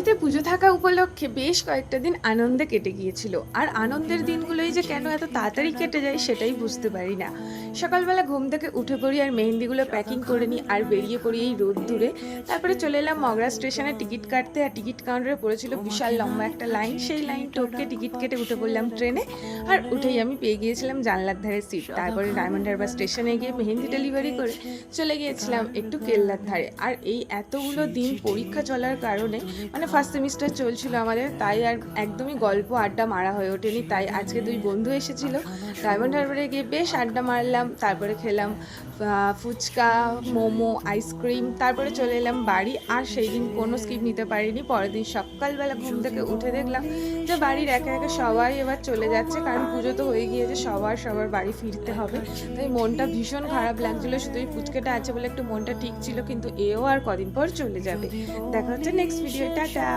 বাড়িতে পুজো থাকা উপলক্ষে বেশ কয়েকটা দিন আনন্দে কেটে গিয়েছিল। আর আনন্দের দিনগুলোই যে কেন এত তাড়াতাড়ি কেটে যায় সেটাই বুঝতে পারি না। সকালবেলা ঘুম থেকে উঠে পড়ি আর মেহেন্দিগুলো প্যাকিং করে নিই আর বেরিয়ে পড়ি এই রোদ দূরে। তারপরে চলে এলাম মগরা স্টেশনে টিকিট কাটতে, আর টিকিট কাউন্টারে পড়েছিল বিশাল লম্বা একটা লাইন। সেই লাইন টপকে টিকিট কেটে উঠে পড়লাম ট্রেনে। আর উঠেই আমি পেয়ে গিয়েছিলাম জানলার ধারে সিট। তারপরে ডায়মন্ড হারবার স্টেশনে গিয়ে মেহেন্দি ডেলিভারি করে চলে গিয়েছিলাম একটু কেল্লার ধারে। আর এই এতগুলো দিন পরীক্ষা চলার কারণে মানে ফার্স্ট সেমিস্টার চলছিল আমাদের, তাই আর একদমই গল্প আড্ডা মারা হয়ে ওঠেনি। তাই আজকে দুই বন্ধু এসেছিল, ডায়মন্ড হারবারে গিয়ে বেশ আড্ডা মারলাম। তারপরে খেলাম ফুচকা, মোমো, আইসক্রিম। তারপরে চলে এলাম বাড়ি। আর সেই দিন কোনো স্কিপ নিতে পারিনি। পরের দিন সকালবেলা ঘুম থেকে উঠে দেখলাম যে বাড়ির একে একে সবাই এবার চলে যাচ্ছে, কারণ পুজো তো হয়ে গিয়েছে, সবার বাড়ি ফিরতে হবে। তাই মনটা ভীষণ খারাপ লাগছিলো। শুধু এই ফুচকাটা আছে বলে একটু মনটা ঠিক ছিল, কিন্তু এও আর কদিন পর চলে যাবে। দেখা হচ্ছে নেক্সট ভিডিও। টাটা।